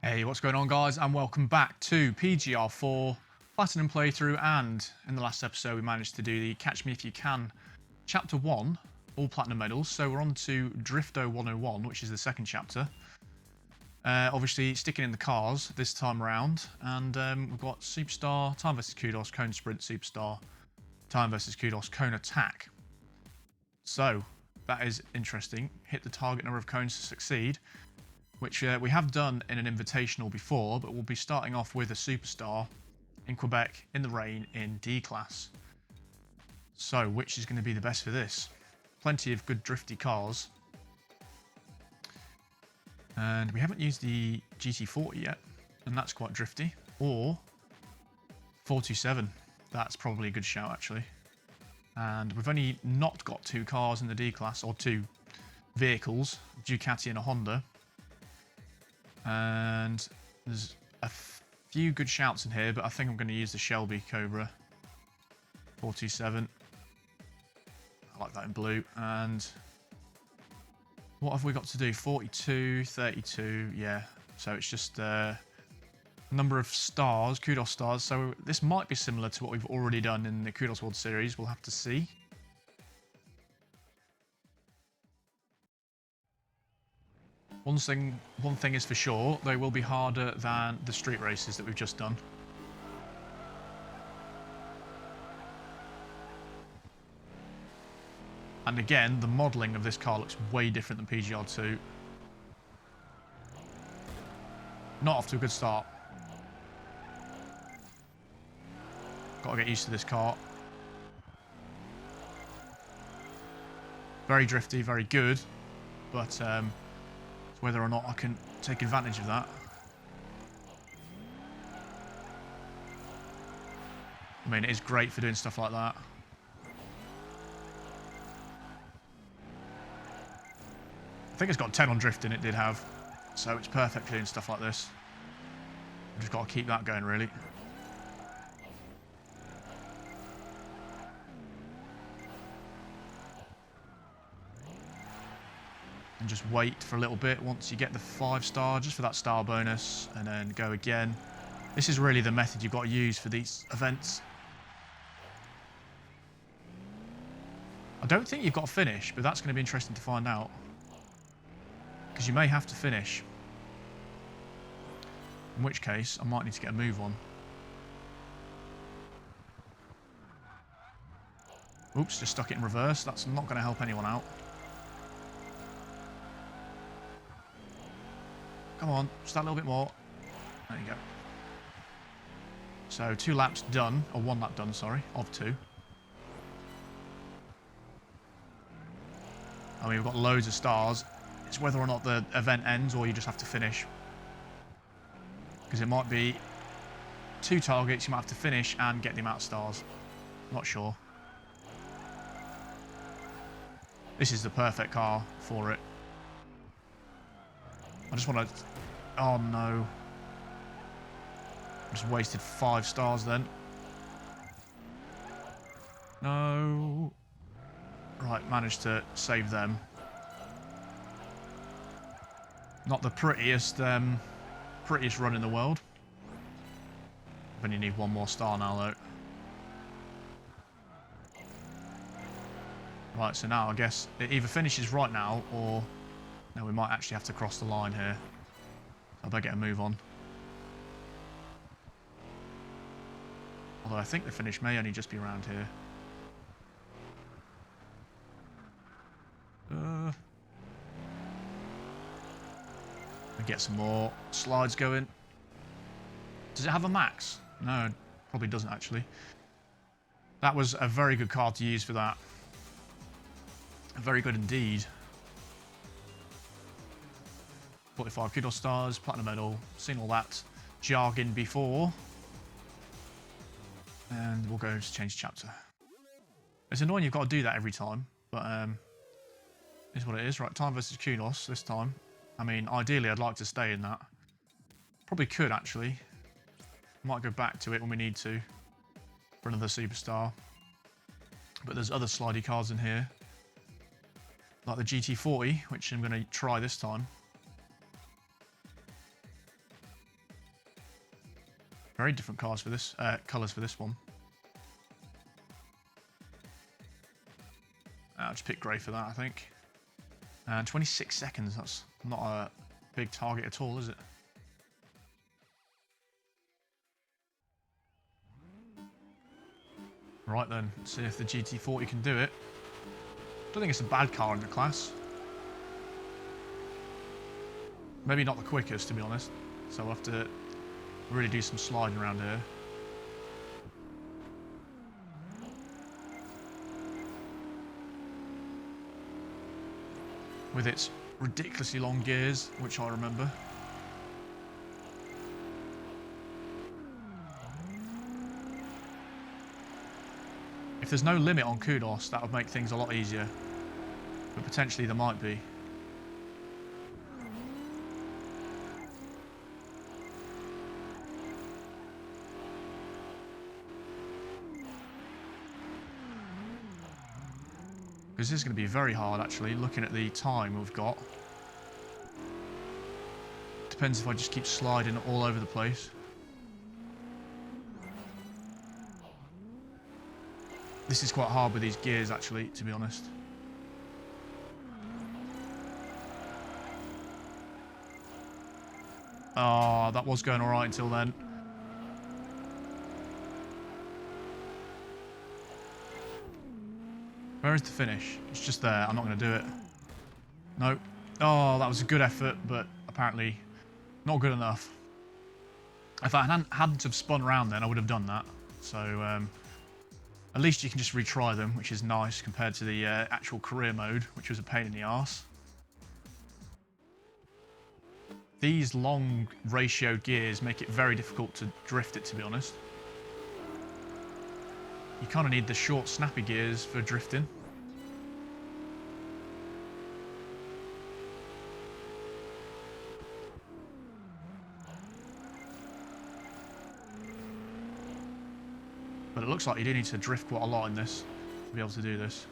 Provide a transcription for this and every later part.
Hey, what's going on, guys, and welcome back to PGR4 Platinum Playthrough. And in the last episode we managed to do the Catch Me If You Can Chapter 1, all Platinum medals, so we're on to Drifto 101, which is the second chapter. Obviously sticking in the cars this time around, and we've got Superstar, Time vs Kudos, Cone Sprint, Superstar, Time vs Kudos, Cone Attack. So, that is interesting. Hit the target number of cones to succeed, which we have done in an invitational before, but we'll be starting off with a Superstar in Quebec in the rain in D class. So, which is going to be the best for this? Plenty of good drifty cars. And we haven't used the GT40 yet, and that's quite drifty. Or 427, that's probably a good shout actually. And we've only not got two cars in the D class, or two vehicles, Ducati and a Honda. And there's a few good shouts in here, but I think I'm going to use the Shelby Cobra 427. I like that in blue. And what have we got to do? 42, 32, yeah. So it's just number of stars, Kudos stars. So this might be similar to what we've already done in the Kudos World Series. We'll have to see. One thing is for sure, they will be harder than the street races that we've just done. And again, the modelling of this car looks way different than PGR2. Not off to a good start. Got to get used to this car. Very drifty, very good, but whether or not I can take advantage of that. I mean, it is great for doing stuff like that. I think it's got 10 on drifting, it did have. So it's perfect for doing stuff like this. I've just got to keep that going, really. And just wait for a little bit once you get the 5-star, just for that star bonus, and then go again. This is really the method you've got to use for these events. I don't think you've got to finish, but that's going to be interesting to find out. Because you may have to finish. In which case, I might need to get a move on. Oops, just stuck it in reverse. That's not going to help anyone out. Come on, just that little bit more. There you go. So 2 laps done, or 1 lap done, sorry, of 2. I mean, we've got loads of stars. It's whether or not the event ends or you just have to finish. Because it might be 2 targets, you might have to finish and get the amount of stars. Not sure. This is the perfect car for it. I just want to... Oh no. I just wasted 5 stars then. No. Right, managed to save them. Not the prettiest run in the world. I only need 1 more star now though. Right, so now I guess it either finishes right now or... No, we might actually have to cross the line here. I better get a move on. Although I think the finish may only just be around here. And get some more slides going. Does it have a max? No, it probably doesn't actually. That was a very good card to use for that. Very good indeed. 45 Kudos stars, platinum medal, seen all that jargon before. And we'll go to change chapter. It's annoying you've got to do that every time, but is what it is. Right, Time vs Kudos this time. I mean, ideally I'd like to stay in that. Probably could actually. Might go back to it when we need to for another Superstar. But there's other slidey cars in here. Like the GT40, which I'm going to try this time. Very different cars for this, colours for this one. I'll just pick grey for that, I think. And 26 seconds, that's not a big target at all, is it? Right then, let's see if the GT40 can do it. Don't think it's a bad car in the class. Maybe not the quickest, to be honest. So we'll have to really do some sliding around here. With its ridiculously long gears, which I remember. If there's no limit on Kudos, that would make things a lot easier. But potentially there might be. Because this is going to be very hard, actually, looking at the time we've got. Depends if I just keep sliding all over the place. This is quite hard with these gears, actually, to be honest. Oh, that was going alright until then. Where is the finish? It's just there. I'm not going to do it. Nope. Oh, that was a good effort, but apparently not good enough. If I hadn't have spun around then, I would have done that. So, at least you can just retry them, which is nice compared to the actual career mode, which was a pain in the arse. These long ratioed gears make it very difficult to drift it, to be honest. You kind of need the short, snappy gears for drifting. But it looks like you do need to drift quite a lot in this to be able to do this.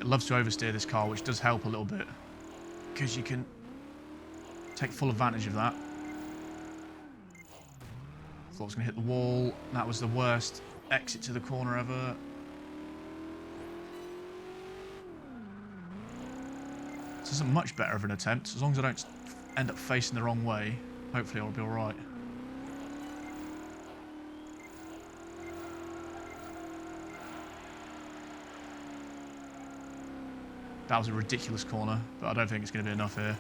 It loves to oversteer, this car, which does help a little bit because you can take full advantage of that. I thought I was going to hit the wall. That was the worst exit to the corner ever. This isn't much better of an attempt. As long as I don't end up facing the wrong way, hopefully I'll be alright. That was a ridiculous corner, but I don't think it's going to be enough here.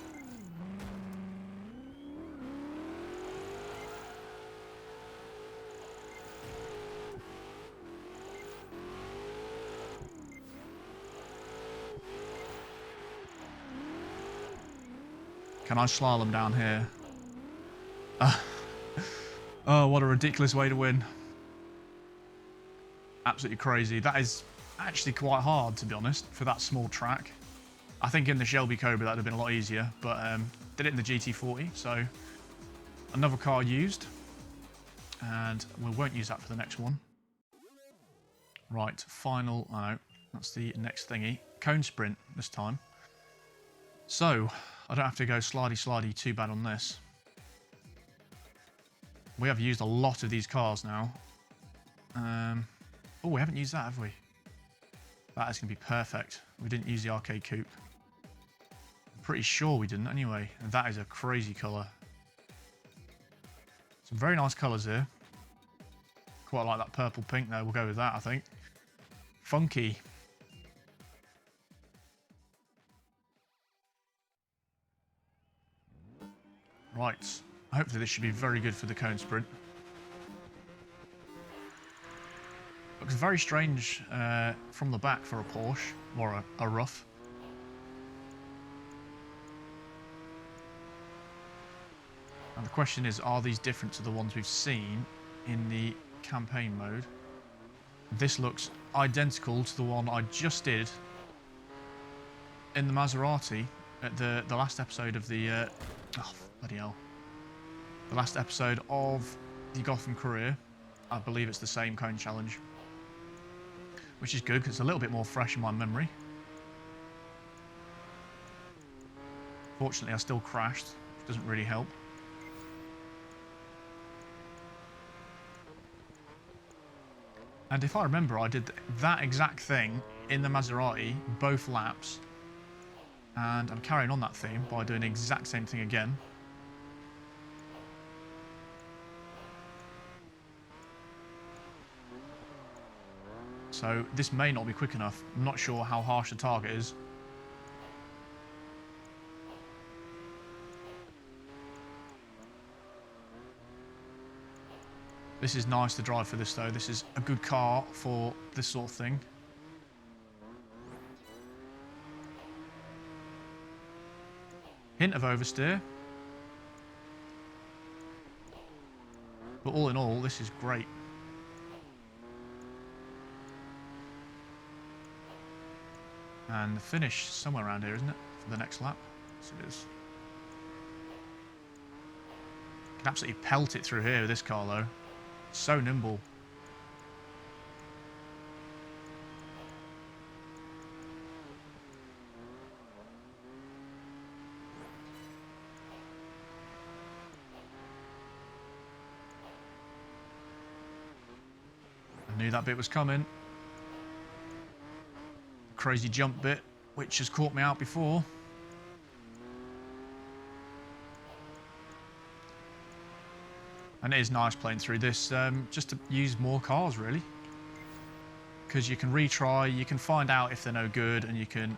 Can I slalom down here? Oh, what a ridiculous way to win. Absolutely crazy. That is actually quite hard, to be honest, for that small track. I think in the Shelby Cobra that would have been a lot easier, but did it in the GT40, so another car used, and we won't use that for the next one. Right, final, oh no, that's the next thingy. Cone sprint this time. So, I don't have to go slidey too bad on this. We have used a lot of these cars now. Oh, we haven't used that, have we? That is going to be perfect. We didn't use the arcade coupe. I'm pretty sure we didn't anyway. And that is a crazy colour. Some very nice colours here. Quite like that purple pink there. We'll go with that, I think. Funky. Right. Hopefully this should be very good for the cone sprint. Looks very strange from the back for a Porsche, or a rough. And the question is, are these different to the ones we've seen in the campaign mode? This looks identical to the one I just did in the Maserati at the last episode of the... oh, bloody hell. The last episode of the Gotham Career. I believe it's the same cone challenge. which is good because it's a little bit more fresh in my memory. Fortunately, I still crashed, which doesn't really help. And if I remember, I did that exact thing in the Maserati, both laps. And I'm carrying on that theme by doing the exact same thing again. So this may not be quick enough. I'm not sure how harsh the target is. This is nice to drive for this though. This is a good car for this sort of thing. Hint of oversteer. But all in all, this is great. And the finish somewhere around here, isn't it? For the next lap. Yes, it is. Can absolutely pelt it through here with this car though. So nimble. I knew that bit was coming. Crazy jump bit, which has caught me out before. And it is nice playing through this, just to use more cars really. Because you can retry, you can find out if they're no good, and you can...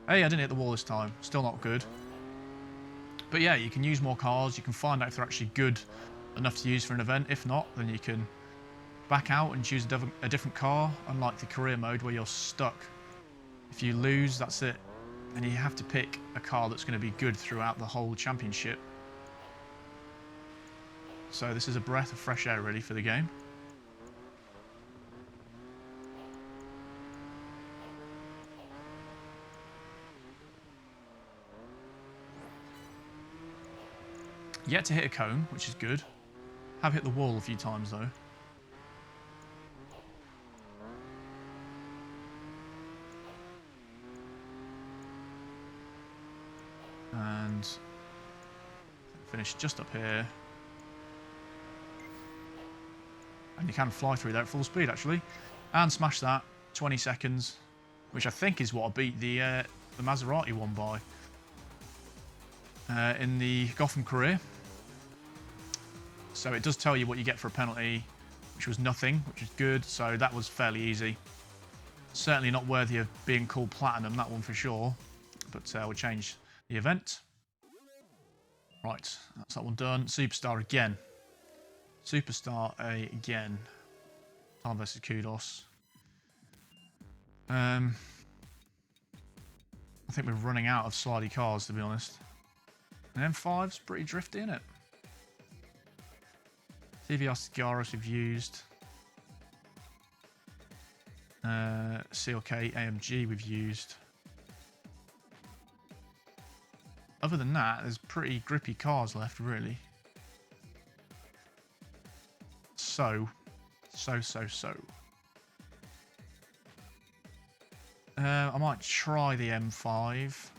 Hey, I didn't hit the wall this time, still not good. But yeah, you can use more cars, you can find out if they're actually good enough to use for an event. If not, then you can back out and choose a different car, unlike the career mode where you're stuck. If you lose, that's it. And you have to pick a car that's going to be good throughout the whole championship. So this is a breath of fresh air really for the game. Yet to hit a cone, which is good. Have hit the wall a few times though. And finish just up here. And you can fly through there at full speed actually. And smash that, 20 seconds. Which I think is what I beat the Maserati one by. In the Gotham career. So it does tell you what you get for a penalty, which was nothing, which is good. So that was fairly easy. Certainly not worthy of being called platinum, that one for sure. But we'll change the event. Right, that's that one done. Superstar again. Superstar again. Time versus Kudos. I think we're running out of slidey cars, to be honest. An M5's pretty drifty, isn't it? TVR Cigaros we've used. CLK AMG we've used. Other than that, there's pretty grippy cars left, really. So. I might try the M5.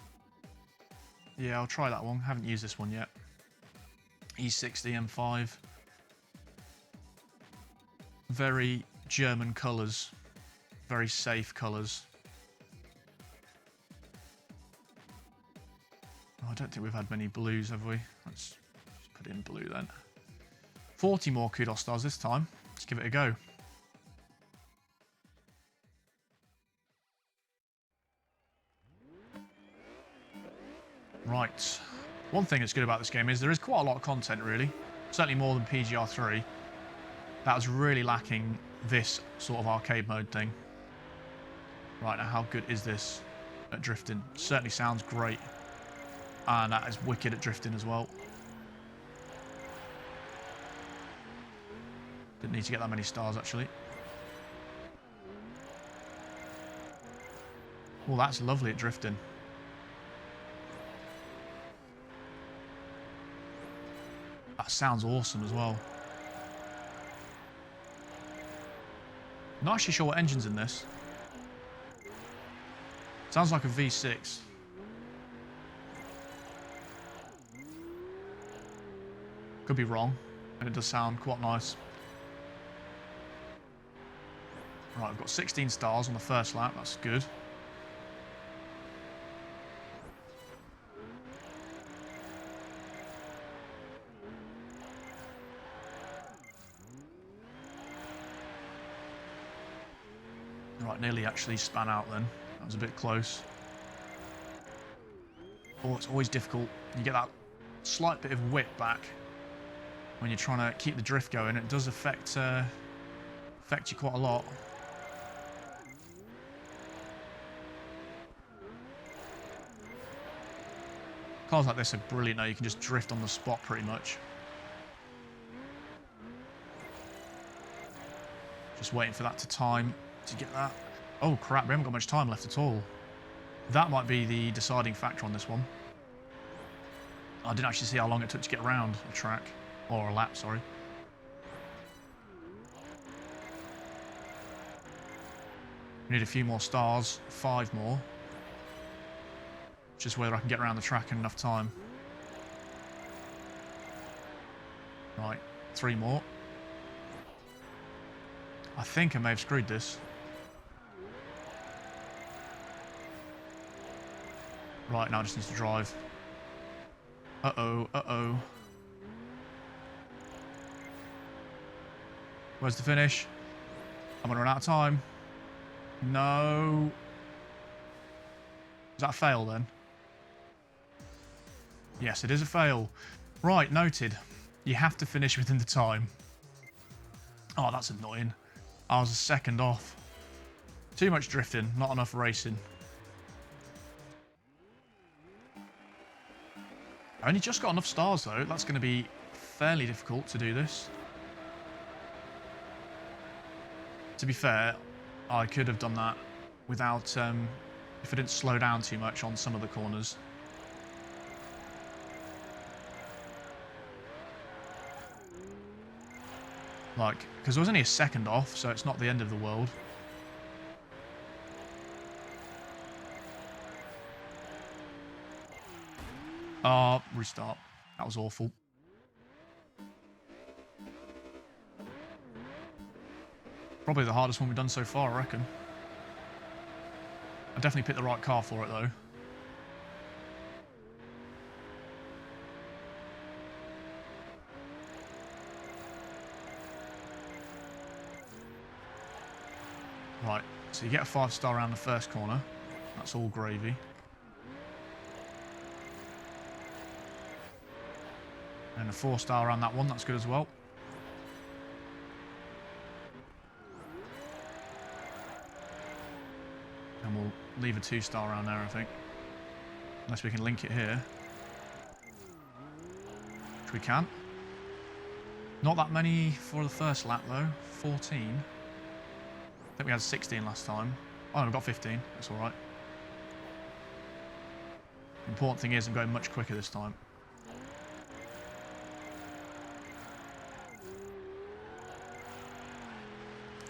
Yeah, I'll try that one. Haven't used this one yet. E60 M5. Very German colours. Very safe colours. Oh, I don't think we've had many blues, have we? Let's just put it in blue then. 40 more Kudos stars this time. Let's give it a go. Right. One thing that's good about this game is there is quite a lot of content, really. Certainly more than PGR3. That was really lacking this sort of arcade mode thing. Right, now how good is this at drifting? Certainly sounds great. And that is wicked at drifting as well. Didn't need to get that many stars, actually. Well, that's lovely at drifting. That sounds awesome as well. Not actually sure what engine's in this. Sounds like a V6. Could be wrong, and it does sound quite nice. Right, we've got 16 stars on the first lap, that's good. Right, nearly actually span out then. That was a bit close. Oh, it's always difficult. You get that slight bit of whip back when you're trying to keep the drift going. It does affect you quite a lot. Cars like this are brilliant now. You can just drift on the spot pretty much. Just waiting for that to time to get that. Oh crap, we haven't got much time left at all. That might be the deciding factor on this one. I didn't actually see how long it took to get around a track. Or a lap, sorry. We need a few more stars, 5 more. Just whether I can get around the track in enough time. Right, 3 more. I think I may have screwed this. Right, now I just need to drive. Uh-oh, uh-oh. Where's the finish? I'm gonna run out of time. No. Is that a fail then? Yes, it is a fail. Right, noted. You have to finish within the time. Oh, that's annoying. I was a second off. Too much drifting, not enough racing. I only just got enough stars though. That's going to be fairly difficult to do this. To be fair, I could have done that without, if I didn't slow down too much on some of the corners. Like, because I was only a second off, so it's not the end of the world. Restart. That was awful. Probably the hardest one we've done so far, I reckon. I definitely picked the right car for it, though. Right, so you get a 5-star around the first corner. That's all gravy. And a 4-star around that one, that's good as well. And we'll leave a 2-star around there, I think. Unless we can link it here. Which we can. Not that many for the first lap, though. 14. I think we had 16 last time. Oh, no, we've got 15. That's alright. The important thing is I'm going much quicker this time.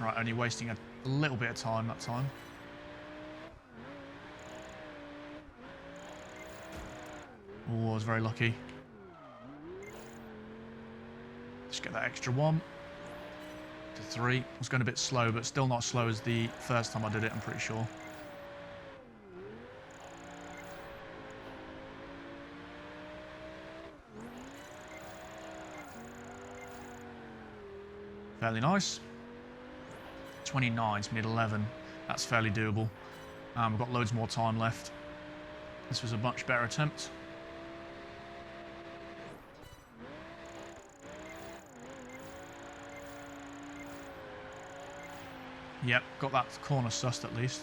Right, only wasting a little bit of time that time. Oh, I was very lucky. Just get that extra 1 to 3. I was going a bit slow, but still not as slow as the first time I did it, I'm pretty sure. Fairly nice. 29 to mid 11. That's fairly doable. We've got loads more time left. This was a much better attempt. Yep, got that corner sussed at least.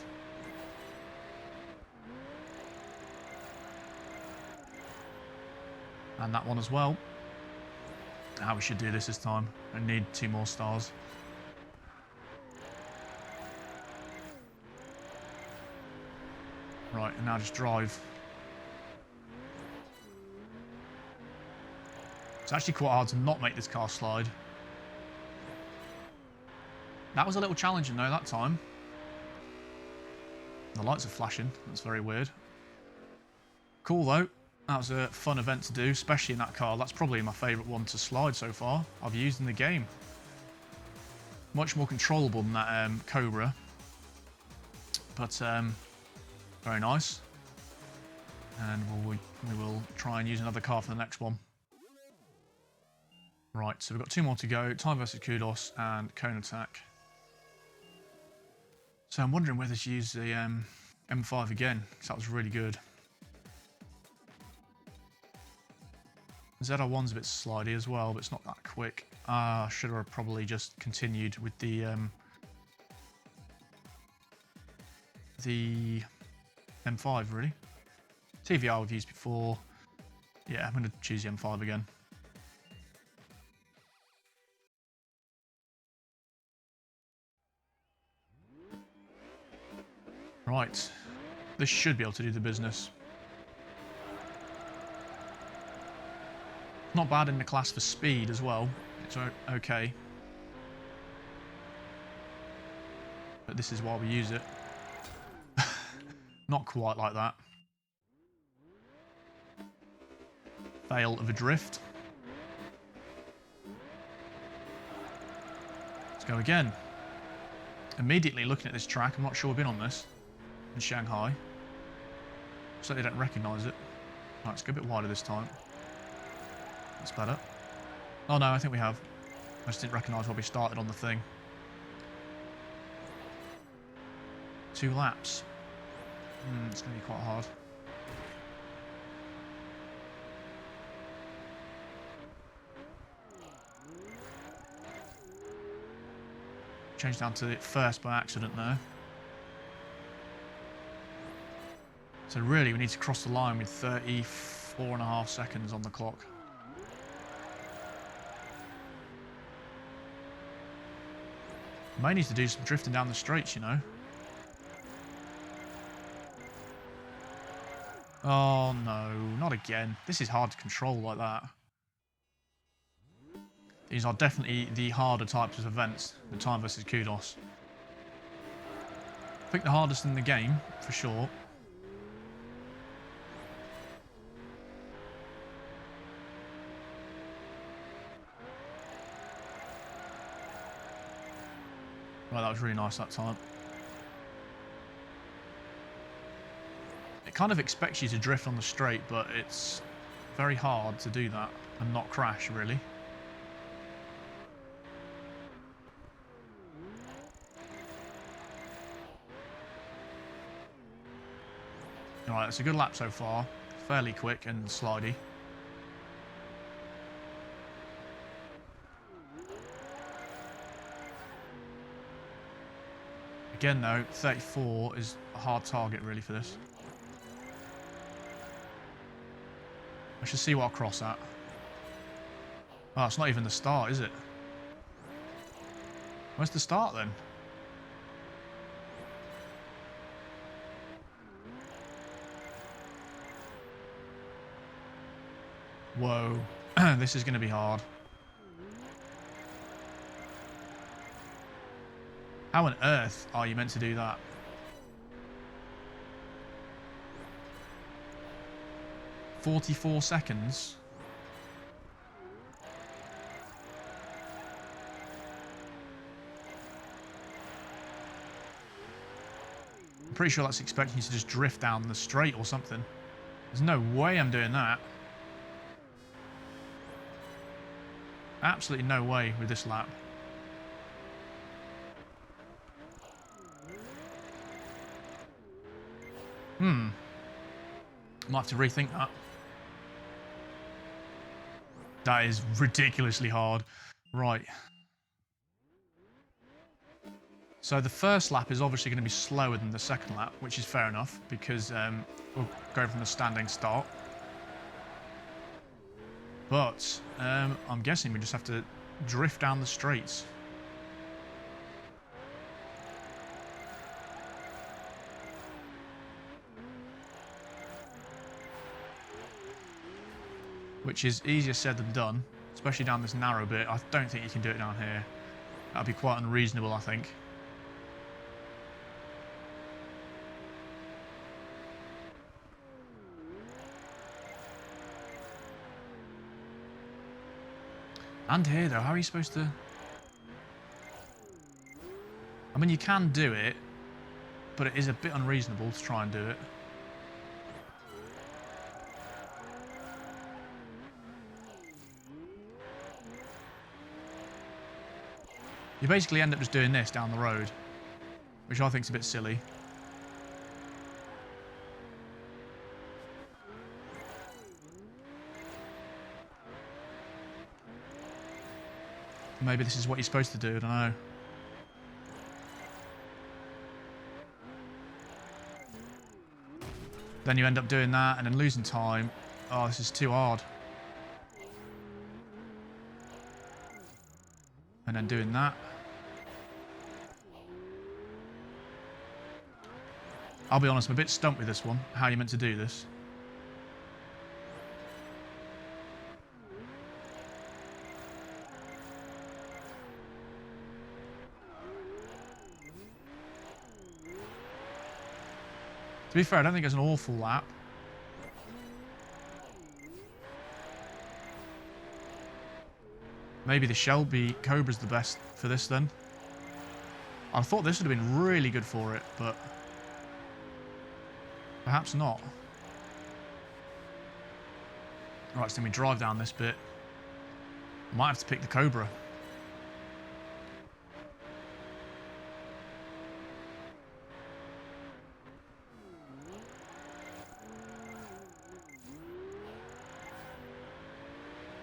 And that one as well. How we should do this time. I need 2 more stars. Right, and now just drive. It's actually quite hard to not make this car slide. That was a little challenging though that time. The lights are flashing. That's very weird. Cool though. That was a fun event to do, especially in that car. That's probably my favourite one to slide so far I've used in the game. Much more controllable than that Cobra. But very nice. And we will try and use another car for the next one. Right, so we've got 2 more to go. Time versus Kudos and Cone Attack. So I'm wondering whether to use the M5 again, because that was really good. ZR1's a bit slidey as well, but it's not that quick. I should have probably just continued with the M5, really. TVR we've used before. Yeah, I'm going to choose the M5 again. Right, this should be able to do the business. Not bad in the class for speed as well. It's okay. But this is why we use it. Not quite like that. Fail of a drift. Let's go again. Immediately looking at this track, I'm not sure we've been on this in Shanghai. Certainly don't recognise it. Right, let's go a bit wider this time. That's better. Oh no, I think we have. I just didn't recognise where we started on the thing. 2 laps. It's going to be quite hard. Changed down to it first by accident there. So really we need to cross the line with 34.5 seconds on the clock. May need to do some drifting down the straights, you know. Oh no, not again. This is hard to control like that. These are definitely the harder types of events, the time versus Kudos. I think the hardest in the game, for sure. Right, that was really nice that time. It kind of expects you to drift on the straight, but it's very hard to do that and not crash, really. Alright, it's a good lap so far. Fairly quick and slidey. Again though, 34 is a hard target really for this. I should see what I'll cross at. Oh, it's not even the start, is it? Where's the start then? Whoa, this is going to be hard. How on earth are you meant to do that? "44 seconds? I'm pretty sure that's expecting you to just drift down the straight or something. There's no way I'm doing that. Absolutely no way with this lap. Might have to rethink that. That is ridiculously hard. Right. So the first lap is obviously going to be slower than the second lap, which is fair enough, because we'll go from the standing start. But I'm guessing we just have to drift down the straights. Which is easier said than done, especially down this narrow bit. I don't think you can do it down here. That'd be quite unreasonable, I think. And here, though, how are you supposed to... I mean, you can do it, but it is a bit unreasonable to try and do it. You basically end up just doing this down the road, which I think is a bit silly. Maybe this is what you're supposed to do, I don't know. Then you end up doing that and then losing time. Oh, this is too hard. And then doing that. I'll be honest, I'm a bit stumped with this one, how you're meant to do this. To be fair, I don't think it's an awful lap. Maybe the Shelby Cobra's the best for this then. I thought this would have been really good for it, but perhaps not. Right, so then we drive down this bit. Might have to pick the Cobra.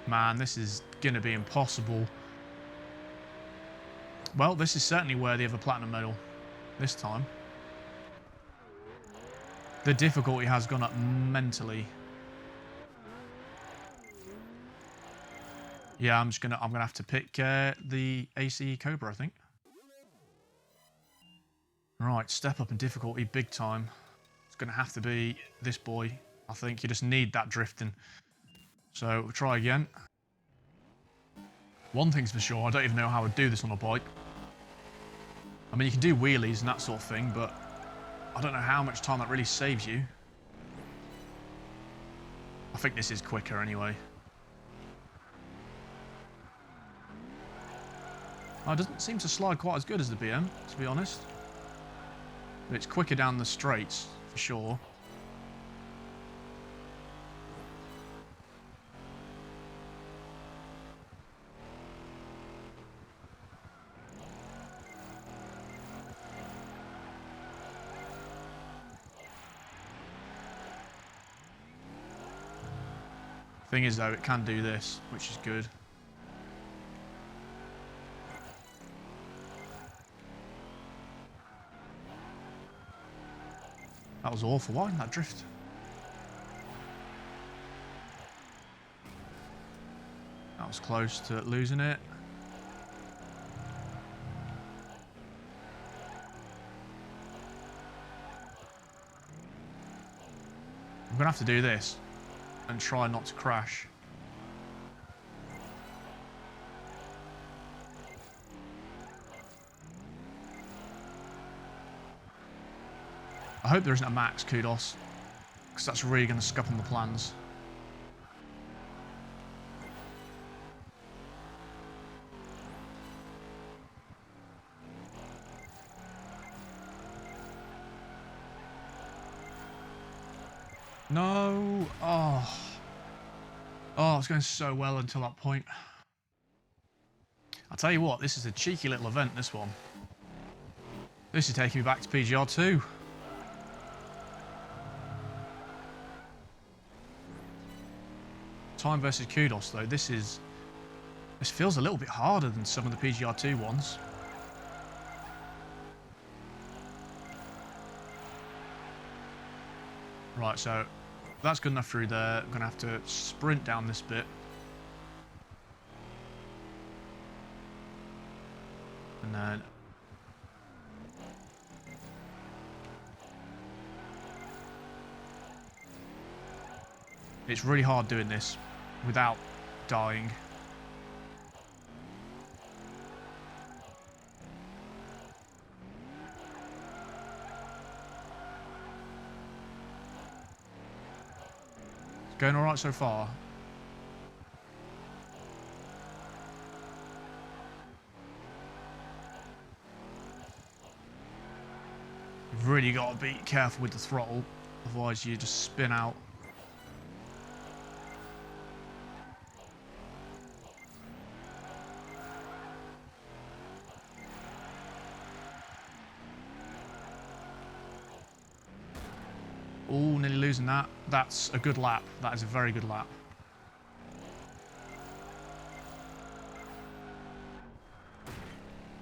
Man, this is going to be impossible. Well, this is certainly worthy of a platinum medal this time. The difficulty has gone up mentally. Yeah, I'm gonna have to pick the ACE Cobra, I think. Right, step up in difficulty big time. It's gonna have to be this boy. I think you just need that drifting. So we'll try again. One thing's for sure, I don't even know how I'd do this on a bike. I mean, you can do wheelies and that sort of thing, but I don't know how much time that really saves you. I think this is quicker anyway. Oh, it doesn't seem to slide quite as good as the BM, to be honest. But it's quicker down the straights, for sure. Thing is, though, it can do this, which is good. That was awful. Why didn't that drift? That was close to losing it. I'm going to have to do this and try not to crash. I hope there isn't a max Kudos, because that's really going to scupper the plans. No! Oh. Oh, it's going so well until that point. I'll tell you what, this is a cheeky little event, this one. This is taking me back to PGR2. Time versus Kudos, though, this feels a little bit harder than some of the PGR2 ones. Right, so that's good enough through there. I'm going to have to sprint down this bit. And then... It's really hard doing this without dying. Going all right so far. You've really got to be careful with the throttle, otherwise you just spin out. Oh, nearly losing that. That's a good lap. That is a very good lap.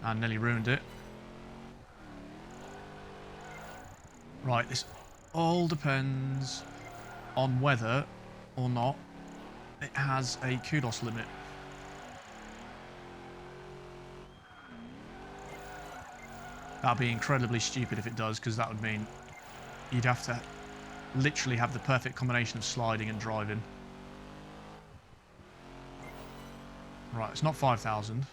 And nearly ruined it. Right, this all depends on whether or not it has a Kudos limit. That'd be incredibly stupid if it does, because that would mean you'd have to literally have the perfect combination of sliding and driving. Right, it's not 5,000.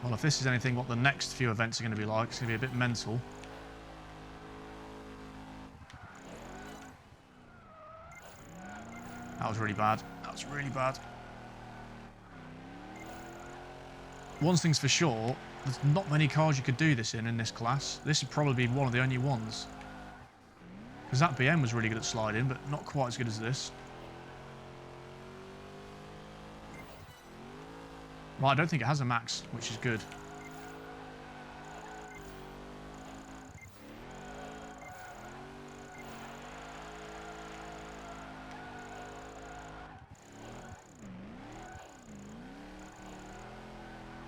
Well, if this is anything what the next few events are going to be like, it's going to be a bit mental. That was really bad. That was really bad. One thing's for sure, there's not many cars you could do this in this class. This would probably be one of the only ones. Because that BM was really good at sliding, but not quite as good as this. Right, I don't think it has a max, which is good.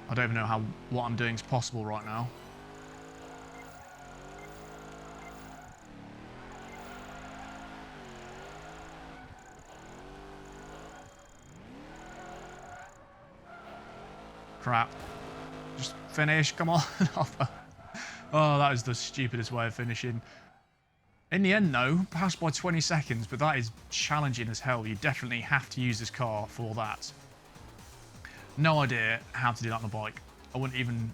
I don't even know how what I'm doing is possible right now. Crap. Just finish, come on. Oh, that is the stupidest way of finishing. In the end, though, passed by 20 seconds, but that is challenging as hell. You definitely have to use this car for that. No idea how to do that on a bike. I wouldn't even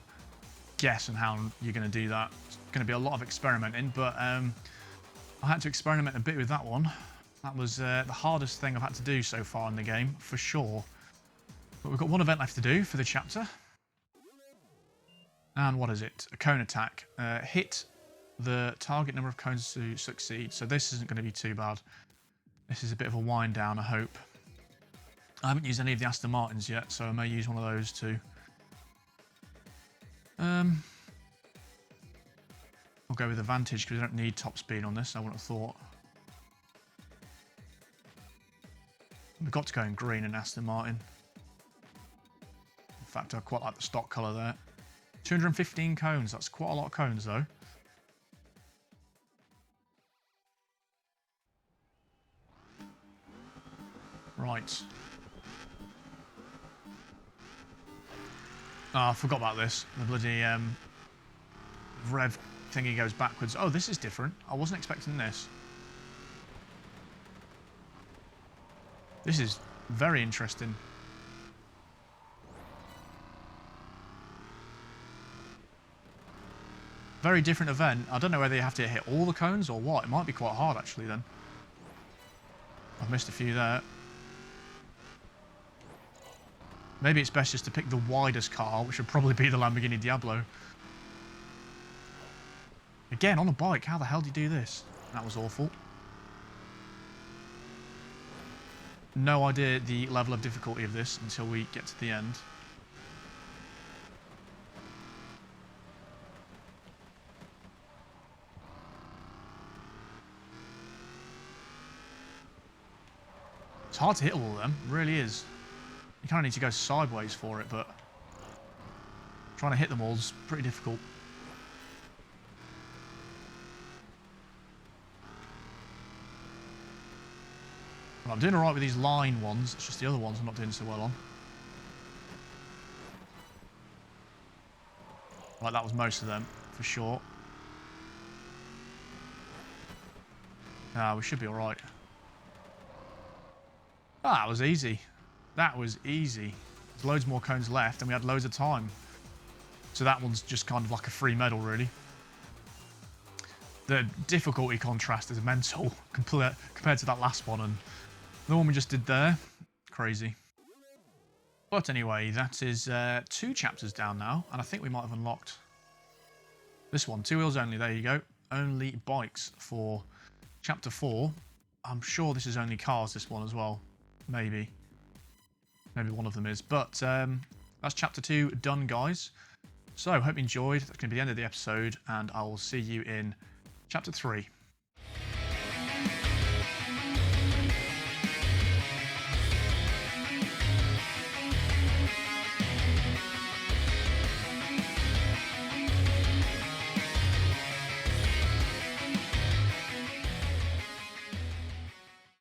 guess on how you're going to do that. It's going to be a lot of experimenting, but I had to experiment a bit with that one. That was the hardest thing I've had to do so far in the game, for sure. But we've got one event left to do for the chapter. And what is it? A cone attack. Hit the target number of cones to succeed. So this isn't going to be too bad. This is a bit of a wind down, I hope. I haven't used any of the Aston Martins yet, so I may use one of those too. I'll go with Advantage because we don't need top speed on this, I wouldn't have thought. We've got to go in green in Aston Martin. In fact, I quite like the stock colour there. 215 cones, that's quite a lot of cones though. Right. Oh, I forgot about this. The bloody rev thingy goes backwards. Oh, this is different. I wasn't expecting this. This is very interesting. Very different event. I don't know whether you have to hit all the cones or what. It might be quite hard actually then. I've missed a few there. Maybe it's best just to pick the widest car, which would probably be the Lamborghini Diablo. Again, on a bike, how the hell do you do this? That was awful. No idea the level of difficulty of this until we get to the end. It's hard to hit all of them, it really is. You kind of need to go sideways for it, but trying to hit them all is pretty difficult. Well, I'm doing alright with these line ones, it's just the other ones I'm not doing so well on. Right, that was most of them, for sure. We should be alright. Ah, that was easy. That was easy. There's loads more cones left and we had loads of time. So that one's just kind of like a free medal, really. The difficulty contrast is mental compared to that last one, and the one we just did there, crazy. But anyway, that is 2 chapters down now, and I think we might have unlocked this one. 2 wheels only, there you go. Only bikes for chapter 4. I'm sure this is only cars, this one as well. Maybe one of them is. But that's chapter 2 done, guys. So, hope you enjoyed. That's going to be the end of the episode, and I will see you in chapter 3.